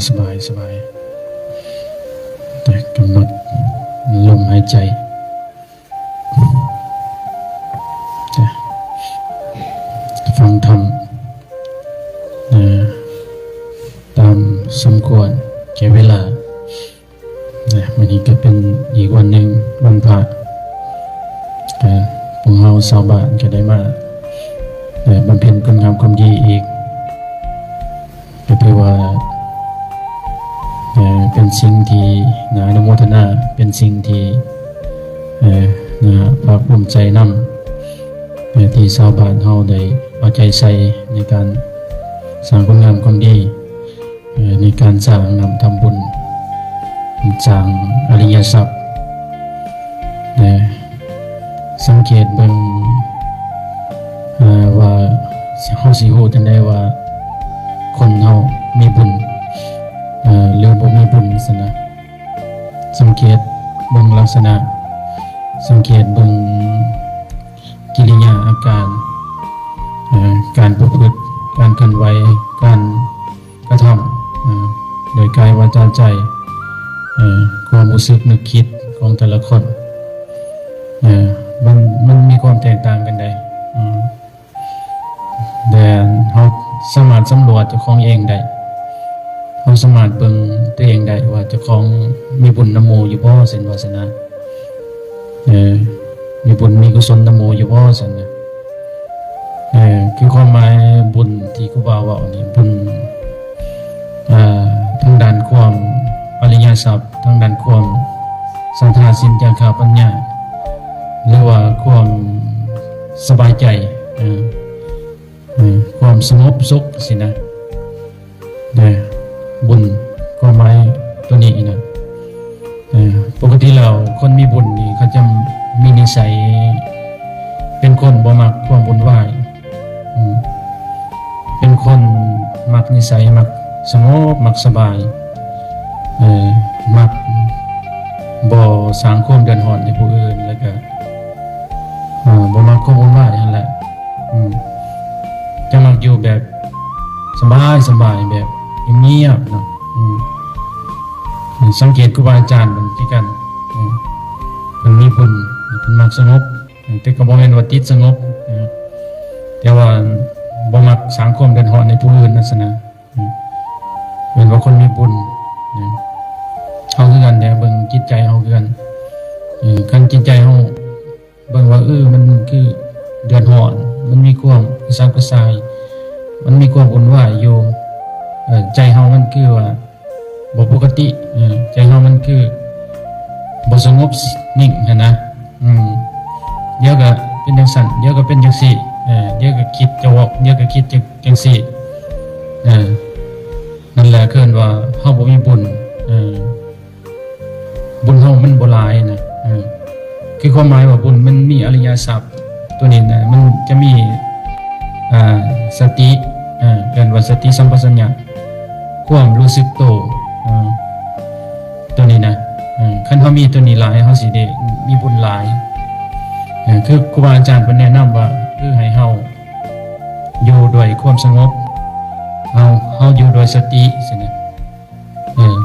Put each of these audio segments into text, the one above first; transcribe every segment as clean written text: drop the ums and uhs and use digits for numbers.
สบายกำหนดลมหายใจฟังธรรมตามสมควรแก่เวลาวันนี้ก็เป็นอีกวันหนึ่งวันพระพวกเราชาวบ้านก็ได้มาบำเพ็ญคุณงามความดีอีกก็ถือว่าเป็นสิ่งที่น่าอนุโมทนาเป็นสิ่งที่น่าภาคภูมิใจนำที่ชาวบ้านเฮาได้เอาใจใส่ในการสร้างคุณงามความดีในการสร้างนำทำบุญสร้างอริยทรัพย์สังเกตเบิ่งว่าเฮาสิฮู้จังได๋ว่าคนเฮามีบุญหรือบ่มีบุญซั่นนะสังเกตเบิ่งลักษณะสังเกตเบิ่งกิริยาอาการการประพฤติการเคลื่อนไหวการกระทำโดยกายวาจาใจความรู้สึกนึกคิดของแต่ละคนมันมีความแตกต่างกันได้แต่เราสามารถสำรวจเจ้าของเองได้เราสามารถเบิ่งตัวเองได้ว่าเจ้าของมีบุญนโมอยู่บ่ซั่นว่าซั่นนะมีบุญมีกุศลนโมอยู่บ่ซั่นนะคือความหมายบุญที่ครูบาว่านี่บุญทางด้านความอริยทรัพย์ทางด้านความศรัทธาศีลจาคะปัญญาหรือว่าความสบายใจความสงบสุขสินะบุญความหมายตัวนี้นะปกติแล้วคนมีบุญนี่เขาจะมีนิสัยเป็นคนบ่มักความวุ่นวายเป็นคนมักนิสัยมักสงบมักสบายมักบ่สร้างความเดือดร้อนให้ผู้อื่นแล้วก็บ่มักความวุ่นวายนั่นแหละจะมักอยู่แบบสบายแบบเงียบๆเนาะสังเกตครูบาอาจารย์เหมือนกันมันมีบุญมันมักสงบแต่ก็บ่แม่นว่าติดสงบแต่ว่าบ่มักสร้างความเดือดร้อนในผู้อื่นนั่นซะนะเป็นว่าคนมีบุญเฮาคือกันแต่เบิ่งจิตใจเฮาคือกันคันจิตใจเฮาเบิ่งว่ามันคือเดือดร้อนมันมีความกระสับกระส่ายมันมีความวุ่นวายอยู่ใจเฮามันคือว่าบ่ปกติใจเฮามันคือบ่สงบนิ่งหั่นนะเดี๋ยวก็เป็นจังซั่นเดี๋ยวก็เป็นจังซี่เดี๋ยวก็คิดจะวอกเดี๋ยวก็คิดจังซี่นั่นแหละคือว่าเฮาบ่มีบุญบุญเฮามันบ่หลายนะคือความหมายว่าบุญมันมีอริยทรัพย์ตัวนี้นะมันจะมีสติเรียกว่าสติสัมปชัญญะความรู้สึกตัวนี้นะคันเฮามีตัวนี้หลายเฮาสิได้มีบุญหลายคือครูบาอาจารย์เพิ่นแนะนำว่าให้เฮาอยู่ด้วยความสงบเฮาอยู่ด้วยสติสินะ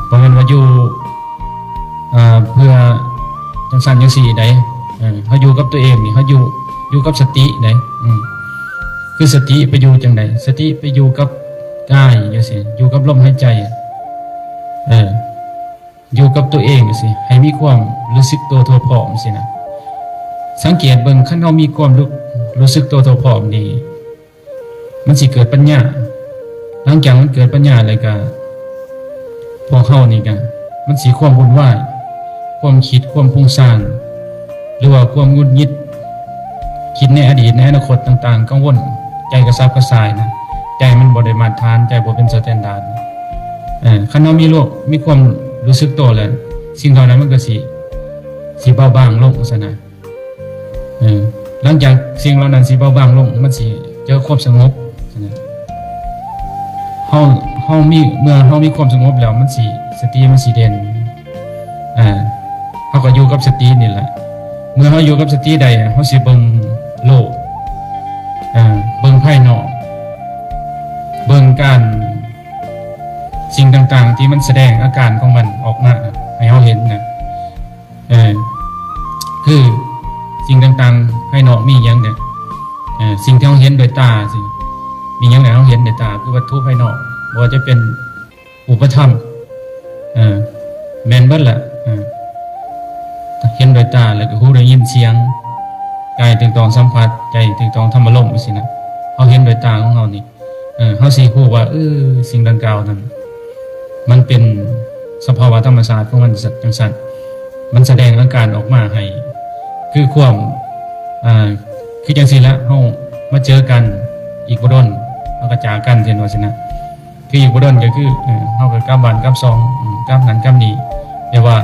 บ่แม่นว่าอยู่เพื่อจังซั่นจังซี่ได้เฮาอยู่กับตัวเองนี่เฮาอยู่กับสติได้คือสติไปอยู่จังได๋สติไปอยู่กับกายจังซี่อยู่กับลมหายใจอยู่กับตัวเองจังซี่ให้มีความรู้สึกตัวทั่วพร้อมสินะสังเกตเบิ่งคันเฮามีความรู้สึกตัวทั่วพร้อมนี่มันสิเกิดปัญญาหลังจากมันเกิดปัญญาแล้วก็พวกเฮานี่ก็มันสิความวุ่นวายความคิดความฟุ้งซ่านหรือว่าความหงุดหงิดคิดในอดีตในอนาคตต่างๆกังวลใจกระสับกระส่ายนะใจมันบ่ได้มาตรฐานใจบ่เป็นสแตนดาร์ดคันเฮามีความรู้สึกตัวแล้วสิ่งเหล่านั้นมันก็สิเบาบางลงซะนะหลังจากสิ่งเหล่านั้นสิเบาบางลงมันสิเจอความสงบซะนะเฮามีเมื่อเฮามีความสงบแล้วมันสิสติมันสิเด่นเฮาก็อยู่กับสตินี่แหละเมื่อเฮาอยู่กับสติได้เฮาสิเบิ่งโลกเบิ่งภายนอกเบิ่งการ สิ่งต่างๆที่มันแสดงอาการของมันออกมาให้เราเห็นนะคือสิ่งต่างๆภายนอกมีอย่างเนี่ยสิ่งที่เราเห็นโดยตาสิมีอย่างไหนเราเห็นโดยตาคือวัตถุภายนอกบ่ว่าจะเป็นอุปธรรมแม่นเบิดล่ะเห็นโดยตาแล้วก็หูได้ยินเสียงกายถึงต้องสัมผัสใจถึงต้องธรรมารมณ์สินะเฮาเห็นโดยตาของเฮานี่เฮาสิรู้ว่าสิ่งดังกล่าวนั้นมันเป็นสภาวะธรรมชาติของมันจังซั่นมันแสดงอาการออกมาให้คือความคือจังซี่ละเฮามาเจอกันอีกบ่ดนเฮาก็จากกันเห็นว่าสินะคืออีกบ่ดนก็คือเฮาก็กลับบ้านกลับซองกลับนั้นกลับนี้แต่ว่า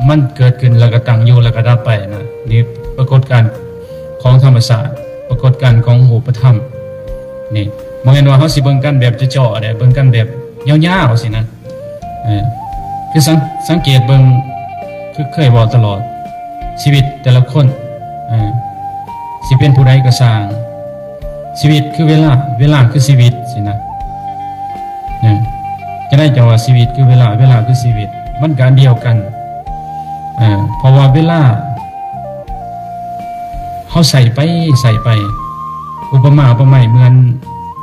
มันเกิดขึ้นแล้วก็ตั้งอยู่แล้วก็ดับไปนะนี่ปรากฏการณ์ของธรรมชาติปรากฏการณ์ของรูปธรรมนี่บ่แม่นว่าเฮาสิเบิ่งกันแบบเจาะๆได้เบิ่งกันแบบยาวๆสินะคือสังเกตเบิ่งคือเคยบอกตลอดชีวิตแต่ละคนสิเป็นผู้ใดก็สร้างชีวิตคือเวลาคือชีวิตสินะจะได้จะว่าชีวิตคือเวลาคือชีวิตมันการเดียวกันเพราะว่าเวลาเขาใส่ไปอุปมาอุปไมยเหมือน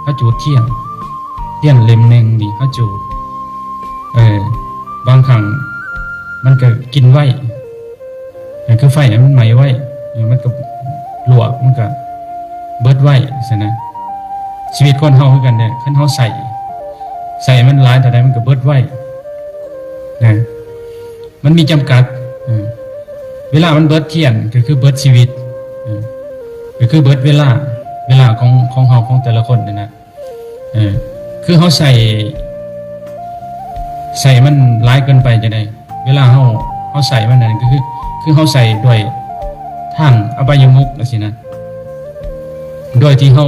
เขาจูดเทียนเล่มหนึ่งนี่เขาจูดบางครั้งมันก็กินไว้คือไฟมันไหม้ไว้มันก็ลวกมันก็เบิดไว้สินะชีวิตคนเฮาคือกันเนี่ยคันเฮาใส่มันหลายแต่ใดมันก็เบิดไว้นะมันมีจำกัดเวลามันเบิดเทียนก็คือเบิดชีวิตก็คือเบิดเวลาของเฮาของแต่ละคนเนี่ยนะคือเฮาใส่มันหลายเกินไปจังได๋เวลาเฮาใส่มันนั่นก็คือเฮาใส่ด้วยทางอบายมุขจังซี่นะโดยที่เฮา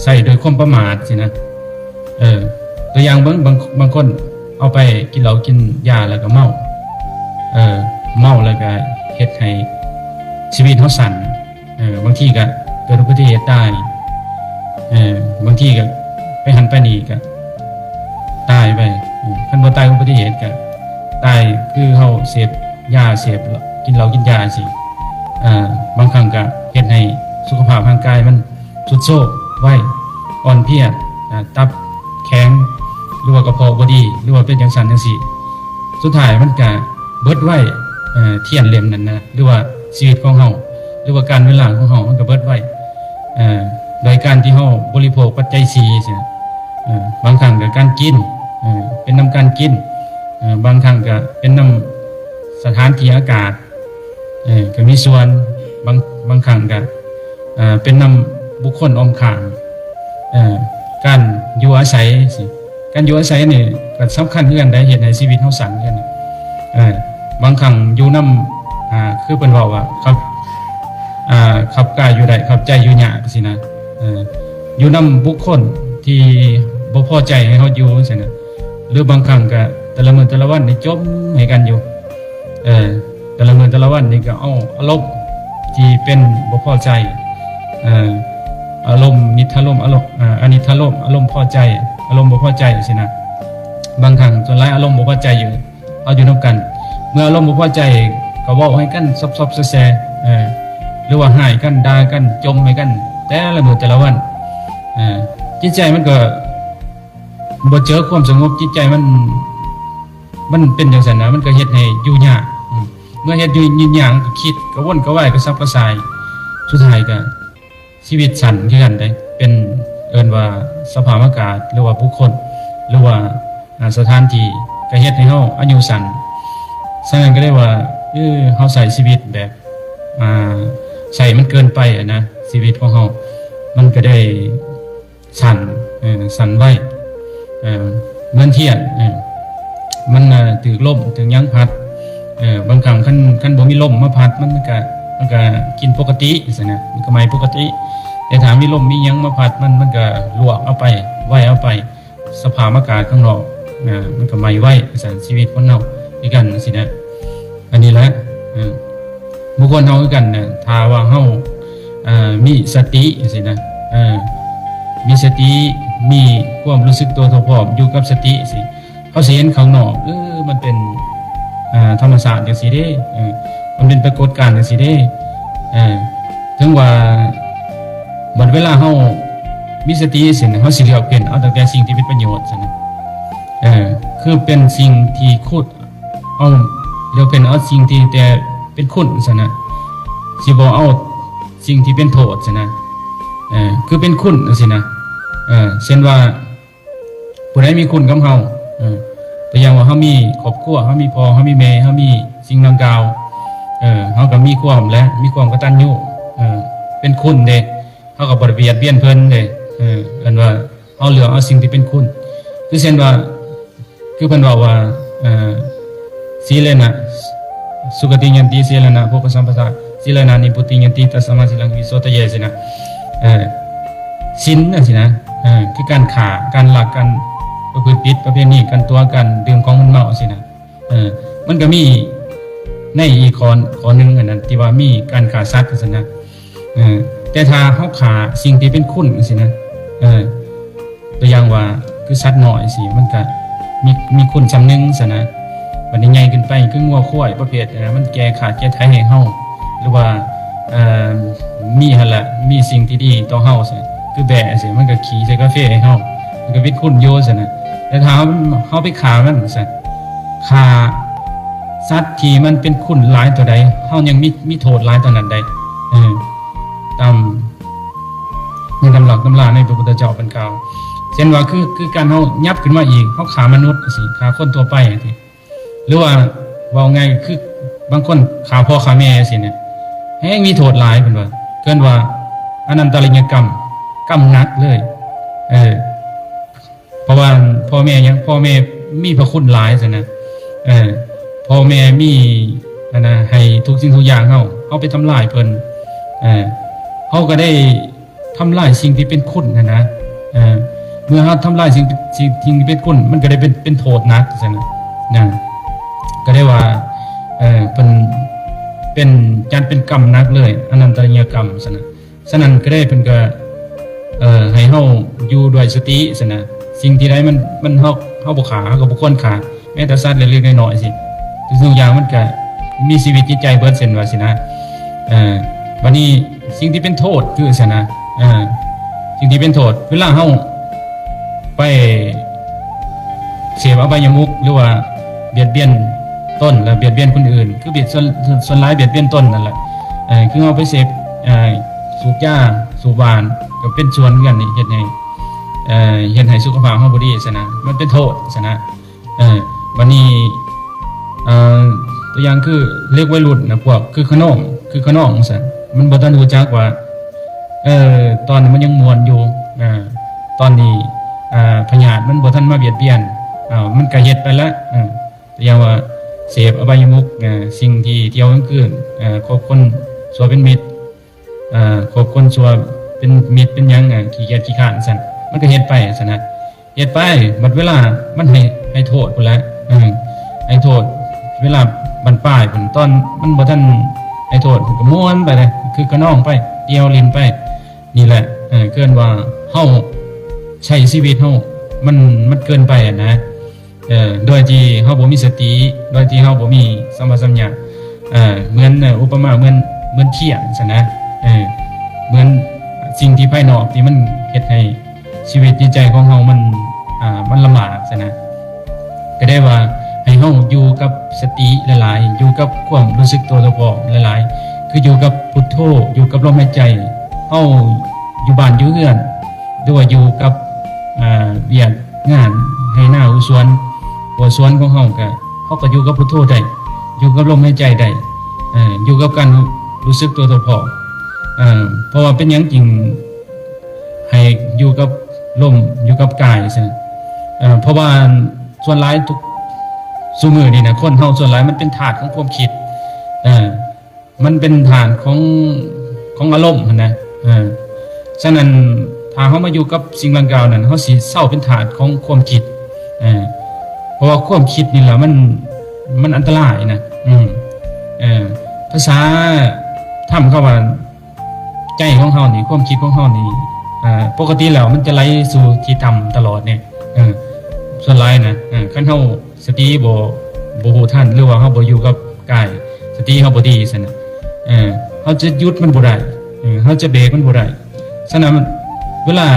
ใส่โดยความประมาทสินะตัวอย่างบางคนเอาไปกินเหล้ากินยาแล้วก็เมาแล้วก็เฮ็ดให้ชีวิตเฮาสั้นบางทีก็เกิดอุบัติเหตุตายบางทีก็ไปหันไปนี่ก็ตายไปคันบ่ตายอุบัติเหตุก็ตายคือเฮาเสพยาเสพกินเหล้ากินยาสิบางครั้งก็เฮ็ดให้สุขภาพร่างกายมันทรุดโทรมไว้อ่อนเพลียตับแข็งหรือว่ากระเพาะบ่ดีหรือว่าเป็นจังซั่นจังซี่สุดท้ายมันก็เบิดไว้เทียนเล่มนั้นนะหรือว่าชีวิตของเฮาหรือว่าการเวลาของเฮามันก็เบิดไว้โดยการที่เฮาบริโภคปัจจัย4สิบางครั้งก็การกินเป็นนำการกินบางครั้งก็เป็นนำสถานที่อากาศก็มีส่วนบางครั้งก็เป็นนำบุคคลอ้อมข้างการอยู่อาศัยสิการอยู่อาศัยนี่ก็สำคัญคือกันได้เฮ็ดให้ชีวิตเฮาสั้นขึ้นบางครั้งอยู่นำคือเพิ่นเว้าว่าขับกายอยู่ได้ขับใจอยู่ยากสินะอยู่นำบุคคลที่บ่พอใจให้เฮาอยู่จังซี่นะหรือบางครั้งก็แต่ละมื้อแต่ละวันนี่จมให้กันอยู่แต่ละมื้อแต่ละวันนี่ก็เอาอารมณ์ที่เป็นบ่พอใจอารมณ์นิทารมณ์อารมณ์อนิทารมณ์อารมณ์พอใจอารมณ์บ่พอใจสินะบางครั้งส่วนหลายอารมณ์บ่พอใจอยู่เอาอยู่นำกันเมื่ออารมณ์บ่พอใจก็เว้าให้กันซบๆแซ่ๆหรือว่าให้กันด่ากันจมให้กันแต่ละมื้อแต่ละวันจิตใจมันก็บ่เจอความสงบจิตใจมันเป็นจังซั่นนะมันก็เฮ็ดให้อยู่ยากเมื่อเฮ็ดอยู่ยากก็คิดก็วนก็วายก็ซับก็สายสุดท้ายก็ชีวิตสั้นคือกันได้เป็นเอิ้นว่าสภาพอากาศหรือว่าผู้คนหรือว่าสถานที่ก็เฮ็ดให้เฮาอายุสั้นฉะนั้นก็ได้ว่าเฮาใช้ชีวิตแบบใช้มันเกินไปนะชีวิตของเฮามันก็ได้สั้นไว้เหมือนเทียนมันถึกลมถึงยังพัดบางครั้งคันบ่มีลมมาพัดมันก็กินปกติซั่นนะมันก็ไม่ปกติแต่ถ้ามีลมมีหยังมาพัดมันก็ลวกเอาไปไว้เอาไปสภาพอากาศข้างนอกมันก็ไม่ไว้ซั่นชีวิตคนเฮาคือกันสินะอันนี้แหละบุคคลเฮาคือกันน่ะถ้าว่าเฮามีสติสินะมีสติ มีความรู้สึกตัวเท่าพร้อมอยู่กับสติสิเขาสิเห็นข้างนอกมันเป็นธรรมศาสตร์จังซี่เด้มันเป็นปรากฏการณ์จังซี่เด้ถึงว่าบัดเวลาเฮามีสติสิเฮาสิเลือกเป็นเอาตั้งแต่สิ่งที่เป็นประโยชน์ซั่นนะคือเป็นสิ่งที่คุณเอาเลือกเป็นเอาสิ่งที่แต่เป็นคุณซั่นนะสิบ่เอาสิ่งที่เป็นโทษซั่นนะคือเป็นคุณจังซี่นะเช่นว่าผู้ใดมีคุณกับเฮาตัวอย่างว่าเฮามีครอบครัวเฮามีพ่อเฮามีแม่เฮามีสิ่งดังกล่าวเฮาก็มีความกตัญญูเป็นคุณเด้เฮาก็บ่ได้เบียดเบียนเพิ่นเด้อันว่าเฮาเลือกเอาสิ่งที่เป็นคุณคือเช่นว่าคือเพิ่นว่าสีเลนะสุขติยันติสีเลนะโภคสัมปทาสีเลนะนิพุติยันติตัสมาสิลังวิโสทะเยสินะศีลน่ะสินะคือการฆ่าการลักการประพฤติผิดประเพณีกันตัวกันดื่มของมึนเมาสินะมันก็มีในอีกข้อนึงอันนั้นที่ว่ามีการฆ่าสัตว์จังนะแต่ถ้าเฮาฆ่าสิ่งที่เป็นคุณสินะตัวอย่างว่าคือสัตว์น้อยสิมันก็มีคุณจำนึงซะนะบัดนี้ใหญ่ขึ้นไปคืองัวควายประเภทมันแก่ขาดแก่ไถให้เฮาหรือว่ามีหั่นล่ะมีสิ่งที่ดีต่อเฮาซิคือแบะสิมันก็ขี้ใส่กาแฟให้เฮามันก็วิตคุณโยซะนะแต่ถ้าเฮาไปฆ่ามันซะฆ่าสัตว์ที่มันเป็นคุณหลายตัวใดเฮายังมีโทษหลายตัวนั้นได้ตามในตำราในพระพุทธเจ้าเพิ่นกล่าวเช่นว่าคือการเฮายับขึ้นมาอีกเฮาฆ่ามนุษย์สิฆ่าคนทั่วไปสิหรือว่าเว้าไงคือบางคนฆ่าพ่อฆ่าแม่สิเนี่ยแฮงมีโทษหลายเพิ่นว่าเกินว่าอนันตริยกรรมกรรมหนักเลยเพราะว่าพ่อแม่มีพระคุณหลายซั่นนะพ่อแม่มีอันน่ะให้ทุกสิ่งทุกอย่างเฮาไปทำลายเพิ่นเฮาก็ได้ทำลายสิ่งที่เป็นคุณนะเมื่อเฮาทำลายสิ่งที่เป็นคุณมันก็ได้เป็นโทษหนักซั่นนะก็ได้ว่าเป็นจัดเป็นกรรมหนักเลยอนันตริยกรรมซั่นนะฉะนั้นก็ได้เพิ่นก็ให้เฮาอยู่ด้วยสติซั่นนะสิ่งที่ใดมันเฮาบ่ฆ่าเฮาก็บ่ควรฆ่าแม้แต่สัตว์เล็กๆน้อยๆสิทุกอย่างมันก็มีชีวิตจิตใจเบิดเส้นว่าสินะบัดนี้สิ่งที่เป็นโทษคือซั่นนะสิ่งที่เป็นโทษเวลาเฮาไปเสพอบายมุขหรือว่าเบียดเบียนตนและเบียดเบียนคนอื่นคือเบียดส่วนร้ายเบียดเบียนตนนั่นแหละคือเฮาไปเสพสูบยาสูบหวานก็เป็นส่วนกันนี่เฮ็ดให้สุขภาพเฮาบ่ดีซั่นนะมันเป็นโทษซั่นนะบัดนี้ตัวอย่างคือเรียกวัยรุ่นนะพวกคือขนองซั่นมันบ่ทันรู้จักว่าตอนนี้มันยังม่วนอยู่ตอนนี้พยาธิมันบ่ทันมาเบียดเบียนมันก็เฮ็ดไปแล้วตัวอย่างว่าเสพอบายมุขสิ่งที่เที่ยวกลางคืนคบคนชั่วเป็นมิตรคบคนชั่วเป็นมิตรเป็นหยังขี้เกียจขี้ข้านซั่นมันก็เฮ็ดไปซั่นนะเฮ็ดไปบัดเวลามันให้โทษพุ่นละให้โทษเวลาบั้นปลายพุ่นตอนมันบ่ทันให้โทษก็ม่วนไปเลยคือขนองไปเดียวลิ้นไปนี่แหละเกินว่าเฮาใช้ชีวิตเฮามันเกินไปนะโดยที่เฮาบ่มีสติโดยที่เฮาบ่มีสัมปชัญญะเหมือนอุปมาเหมือนเขียนซั่นนะเหมือนสิ่งที่ภายนอกที่มันเฮ็ดให้ชีวิตจิตใจของเฮามันลำบากซั่นนะก็ได้ว่าให้เฮาอยู่กับสติหลายๆอยู่กับความรู้สึกตัวเฉพาะหลายๆคืออยู่กับพุทโธอยู่กับลมหายใจเฮาอยู่บ้านอยู่เรือนด้วยอยู่กับเวียกงานให้หน้าอุสวนหัวสวนของเฮาก็อยู่กับพุทโธได้อยู่กับลมหายใจได้อยู่กับการรู้สึกตัวเฉพาะเพราะว่าเป็นหยังจริงให้อยู่กับลมอยู่กับกายซั่นเพราะว่าส่วนหลายทุกซุมื้อนี่นะคนเฮาส่วนหลายมันเป็นธาตุของความคิดมันเป็นธาตุของอารมณ์นะฉะนั้นถ้าเฮามาอยู่กับสิ่งดังกล่าวนั้นเฮาสิเศร้าเป็นธาตุของความคิดเพราะว่าความคิดนี่ล่ะมันอันตรายนะภาษาธรรมเขาว่าใจของเฮานี่ความคิดของเฮานี่ ปกติแล้วมันจะไหลสู่ที่ต่ำตลอดเนี่ยส่วนหลายนะคันเฮาสติบ่ฮู้ทันหรือว่าเฮาบ่อยู่กับกายสติเฮาบ่ดีซั่นน่ะเฮาจะหยุดมันบ่ได้เฮาจะเบรกมันบ่ได้ฉะนั้นเวลา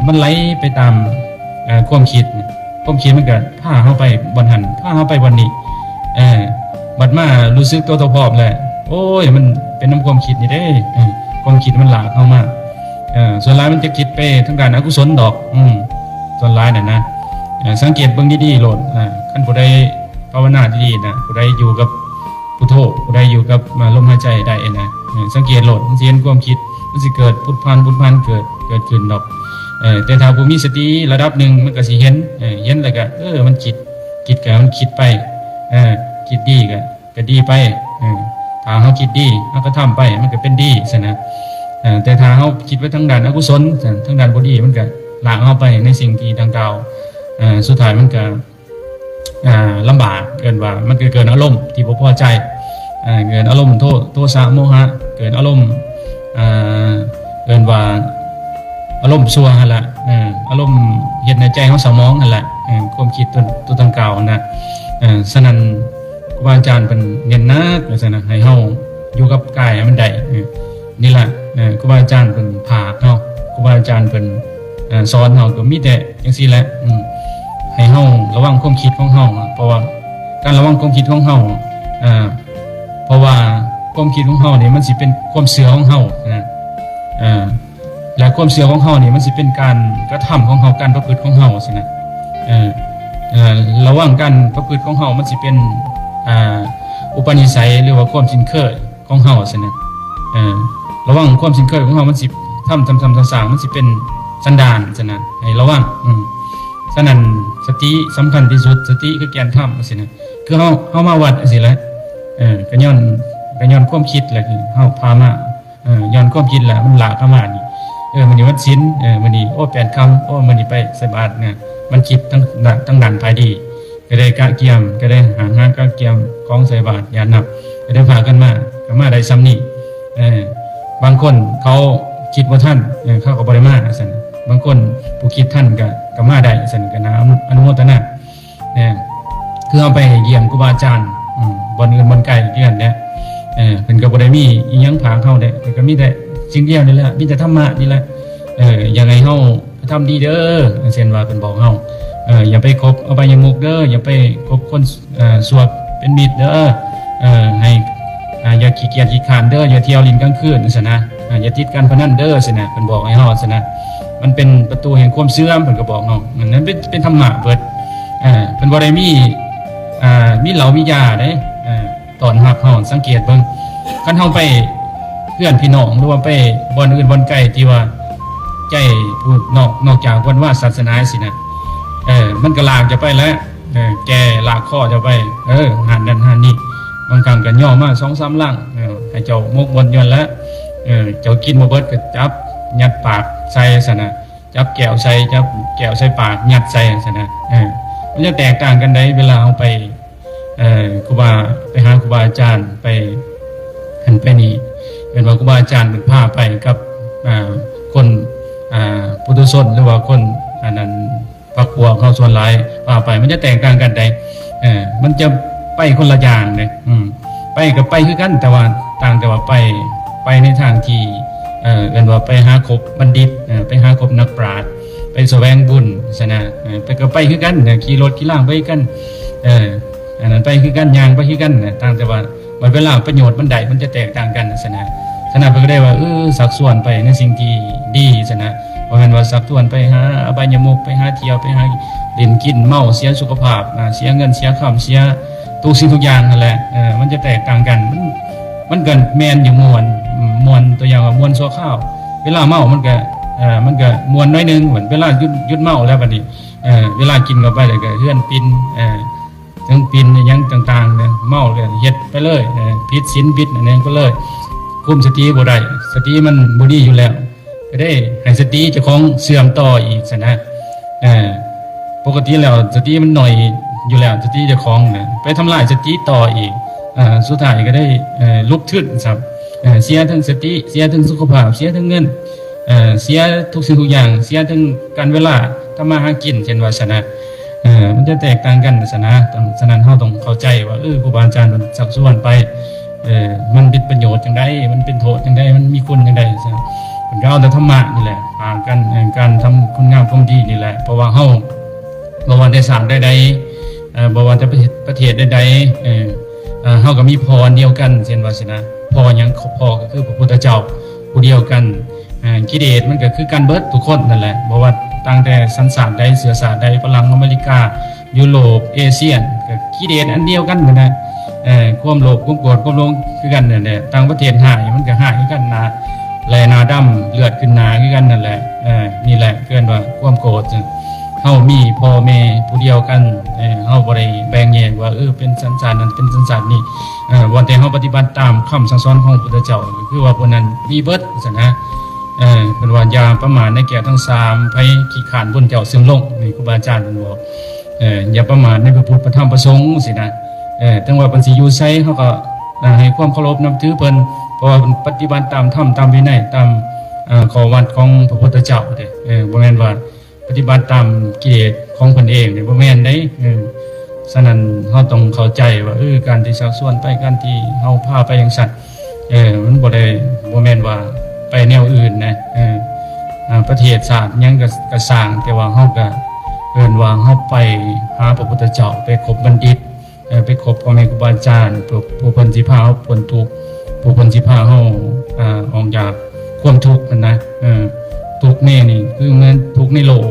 มันไหลไปตามความคิดมันก็พาเฮาไปบ่หันพาเฮาไปบ่นี้บัดมารู้สึกตัวพร้อมแหละโอ้ยมันเป็นน้ำความคิดนี่เด้ความคิดมันหลากเข้ามาส่วนหลายมันจะคิดไปทางด้านอกุศลดอกส่วนหลายน่ะนะสังเกตเบิ่งดีๆโลดคันผู้ใดภาวนาดีๆนะผู้ใดอยู่กับพุทโธผู้ใดอยู่กับลมหายใจได้นะสังเกตโลดมันสิเห็นความคิดมันสิเกิดพุทพันเกิดขึ้นดอกแต่ถ้าผู้มีสติระดับหนึ่งมันก็สิเห็นแล้วก็มันคิดก็มันคิดไปคิดดีก็ดีไปถ้าเฮาคิดดีเฮาก็ทำไปมันก็เป็นดีซั่นนะแต่ถ้าเฮาคิดไว้ทางด้านอกุศลทางด้านบ่ดีมันก็ลากเฮาไปในสิ่งที่ดังกล่าวสุดท้ายมันก็ลำบากเกินว่ามันเกิดอารมณ์ที่บ่พอใจเกิดอารมณ์โทสะโมหะเกิดอารมณ์เกินว่าอารมณ์ชั่วหั่นล่ะอารมณ์เฮ็ดในใจเฮาเศร้าหมองหั่นล่ะความคิดตัวดังกล่าวนะฉะนั้นครูบาอาจารย์เป็นเน้นนักว่าซั่นน่ะให้เฮาอยู่กับกายให้มันได้นี่ล่ะครูบาอาจารย์เป็นภาคเนาะครูบาอาจารย์เป็นสอนเฮาก็มีแต่จังซี่แหละให้เฮาระวังความคิดของเฮาเพราะว่าการระวังความคิดของเฮาเพราะว่าความคิดของเฮานี่มันสิเป็นความเชื่อของเฮานะและความเชื่อของเฮานี่มันสิเป็นการกระทำของเฮาการประพฤติของเฮาสินะระหว่างการประพฤติของเฮามันสิเป็นอุปนิสัยหรือว่าความชินเคยของเฮาซั่นน่ะระหว่างความชินเคยของเฮามันสิทำสร้างมันสิเป็นสันดานซั่นน่ะให้ระวังฉะนั้นสติสำคัญที่สุดสติคือแกนธรรมซั่นน่ะคือเฮามาวัดจังซี่แหละก็ย้อนความคิดแหละคือเฮาพามาย้อนความคิดแหละมันหลากเข้ามานี่มื้อนี้วันศีลมื้อนี้โอ้8คำโอ้มื้อนี้ไปใส่บาตรเนี่ยมันคิดทั้งดันภายดีก็ได้กะเกียมก็ได้หางกะเกียมของใส่บาตรญาณนับก็ได้พากันมาก็มาได้ซ้ำนี่บางคนเขาคิดว่าท่านเขาก็บ่ได้มาซั่นบางคนผู้คิดท่านก็มาได้ซั่นก็น่าอนุโมทนาคือเอาไปเยี่ยมครูบาอาจารย์บ่อนอื่นบ่อนไกลคือกันเนี่ยเพิ่นก็บ่ได้มีอีหยังผางเฮาได้ก็มีแต่สิ่งเดียวนี่แหละมีแต่ธรรมะนี่แหละยังไงเฮาทำดีเด้อเช่นว่าเพิ่นบอกเฮาอย่าไปคบเอาไปยมุกเด้ออย่าไปคบคนสวดเป็นมิตรเด้อให้อย่าขี้เกียจขี้คร้านเด้ออย่าเที่ยวลิ้นกลางคืนซั่นนะอย่าติดการพนันเด้อซั่นน่ะเพิ่นบอกให้เฮาซั่นนะมันเป็นประตูแห่งความเสื่อมเพิ่นก็บอกเฮานั้นเป็นธรรมะเบิดเพิ่นบ่ได้มีเหล้ามียาเด้ตอนรับเฮาสังเกตเบิ่งคันเฮาไปเพื่อนพี่น้องหรือว่าไปบ่อนอื่นบ่อนไกลที่ว่าใจพูดนอกจากวันว่าศาสนาสินะมันก็ลากจะไปแล้วแกลากข้อจะไปหันนั่นหันนี่บางครั้งก็ย่อมา 2-3 ลังให้เจ้ามกบนย้อนแล้วเจ้ากินบ่เบิดก็จับยัดปากใส่ซั่นน่ะจับแก้วใส่ปากยัดใส่ซั่นน่ะมันจะแตกต่างกันได้เวลาเอาไปครูบาไปหาครูบาอาจารย์ไปหันไปนี่เป็นว่าครูบาอาจารย์เป็นพาไปกับคนปุถุชนหรือว่าคนอันนั้นพรรคพวกเขาส่วนหลายพาไปมันจะแตกต่างกันได้มันจะไปคนละอย่างเลยไปกับไปคือกันแต่ว่าต่างแต่ว่าไปในทางที่กันว่าไปหาคบบัณฑิตไปหาคบนักปราชญ์ไปแสวงบุญซะนะไปกับไปคือกันขี่รถขี่ล่างไปกันอันนั้นไปคือกันยางไปคือกันต่างแต่ว่าเวลาประโยชน์มันได้มันจะแตกต่างกันซะนะฉะนั้นเพิ่นก็ได้ว่าสักส่วนไปในสิ่งที่ดีซะนะบ่แม่นว่าสักส่วนไปหาอบายมุขไปหาเที่ยวไปหาเล่นกินเมาเสียสุขภาพเสียเงินเสียคำเสียทุกสิ่งทุกอย่างนั่นแหละมันจะแตกต่างกันมันก็แม่นอยู่มวนตัวอย่างว่ามวนชั่วคราวเวลาเมามันก็มวนน้อยนึงเหมือนเวลาหยุดเมาแล้วบัดนี้เวลากินเข้าไปแล้วก็เฮือนปินทั้งปินยังต่างๆเนี่ยเมาเลยเฮ็ดไปเลยผิดศีลผิดอันนั้นก็เลยคุมสติบ่ได้สติมันบ่ดีอยู่แล้วก็ได้ให้สติเจ้าของเสื่อมต่ออีกซะนะปกติแล้วสติมันหน่อยอยู่แล้วสติเจ้าของนะไปทำลายสติต่ออีกสุดท้ายก็ได้ลุกขึ้นครับเสียทั้งสติเสียทั้งสุขภาพเสียทั้งเงิน เสียทุกสิ่งทุกอย่างเสียถึงการเวลาทำมาหากินเช่นว่าชนะมันจะแตกต่างกันศาสนาฉะนั้นเฮาต้องเข้าใจว่าครูบาอาจารย์มันสักส่วนไปมันเป็นประโยชน์จังได๋มันเป็นโทษจังได๋มันมีคุณจังได๋ซะมันก็เอาแต่ธรรมะนี่แหละพากันการทำคุณงามความดีนี่แหละเพราะว่าเฮาบ่ว่าได้สร้างใดๆบ่ว่าจะประเทศใดๆเฮาก็มีพรเดียวกันเช่นว่าสินะพรหยังพอก็คือพระพุทธเจ้าผู้เดียวกันกิเลสมันก็คือการเบิดทุกคนนั่นแหละบ่ว่าตั้งแต่สัญชาติใดเชื้อชาติใดฝรั่งอเมริกายุโรปเอเชียก็กิเลสอันเดียวกันนั่นแหละความโลภความโกรธความหลงคือกันนั่นแหละต่างประเทศหายมันก็หายคือกันนะแลหน้าดำเลือดขึ้นหน้าคือกันนั่นแหละนี่แหละเกินว่าความโกรธเฮามีพ่อแม่ผู้เดียวกันเฮาบ่ได้แบ่งแยกว่าเป็นสัญชาตินั้นเป็นสัญชาตินี้ว่าแต่เฮาปฏิบัติตามคำสั่งสอนของพระพุทธเจ้าก็คือว่าพวกนั้นมีเบิดซั่นนะเป็นว่าอย่าประมาทในแก่ทั้ง3ภัยขี้ขานบนเจ้าซึ่งลงนี่ครูบาอาจารย์เพิ่นบอกอย่าประมาทในพระพุทธพระธรรมพระสงฆ์สินะถึงว่าเพิ่นสิอยู่ไสเฮาก็ให้ความเคารพนับถือเพิ่นเพราะว่าเพิ่นปฏิบัติตามธรรมตามวินัยตามข้อวัดของพระพุทธเจ้าเด้บ่แม่นว่าปฏิบัติตามกิเลสของเพิ่นเองนี่บ่แม่นเด้ฉะนั้นเฮาต้องเข้าใจว่าการที่ชักชวนไปการที่เฮาพาไปจังซั่นมันบ่ได้บ่แม่นว่าไปแนวอื่นนะประเทศชาติยังก็สร้างแต่ว่าเฮาก็เอิ้นว่าเฮาไปหาพระพุทธเจ้าไปคบบัณฑิตไปคบพ่อแม่ครูบาอาจารย์ผู้เพิ่นสิพาเฮาพ้นทุกข์ผู้เพิ่นสิพาเฮาออกจากความทุกข์นั่นนะทุกข์นี่คือเหมือนทุกข์ในโลก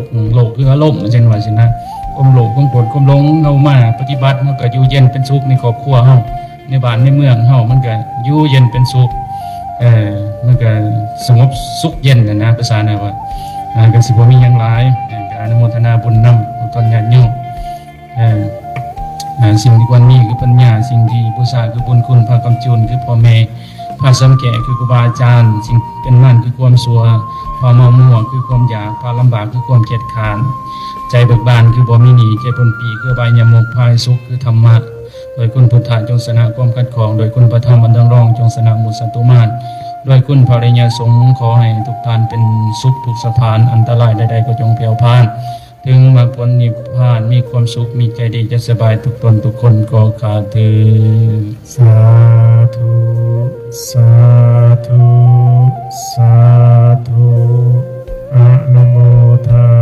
คืออารมณ์จังว่าสินะความโลภความโกรธความหลงเฮามาปฏิบัติมันก็อยู่เย็นเป็นสุขในครอบครัวเฮาในบ้านในเมืองเฮามันก็อยู่เย็นเป็นสุขมันก็สงบสุขเย็นนะภาษานะว่าก็สิบ่มีหยังหลายก็อนุโมทนาบุญนำตอนญาติโยมสิ่งที่ควรมีคือปัญญาสิ่งที่บูชาคือบุญคุณพระกำจุนคือพ่อแม่พระสมแก่คือครูบาอาจารย์สิ่งเป็นนั่นคือความสัวความเมามัวคือความอยากความลำบากคือความเกียจคร้านใจเบิกบานคือบ่มีหนี้ใจพ้นปีคือใบยมกภายสุขคือธรรมะโดยคุณพุทธะจงชนะความขัดข้องโดยคุณพระธรรมอันดังรองจงชนะมุสันตุมานโดยคุณพระอริยสงฆ์ขอให้ทุกท่านเป็นสุขทุกสถานอันตรายใดๆก็จงแผ่วพานถึงมรรคผลนิพพานมีความสุขมีใจดีจะสบายทุกตนทุกคนก็ขาดเถิดสาธุสาธุสาธุอะนะโมทา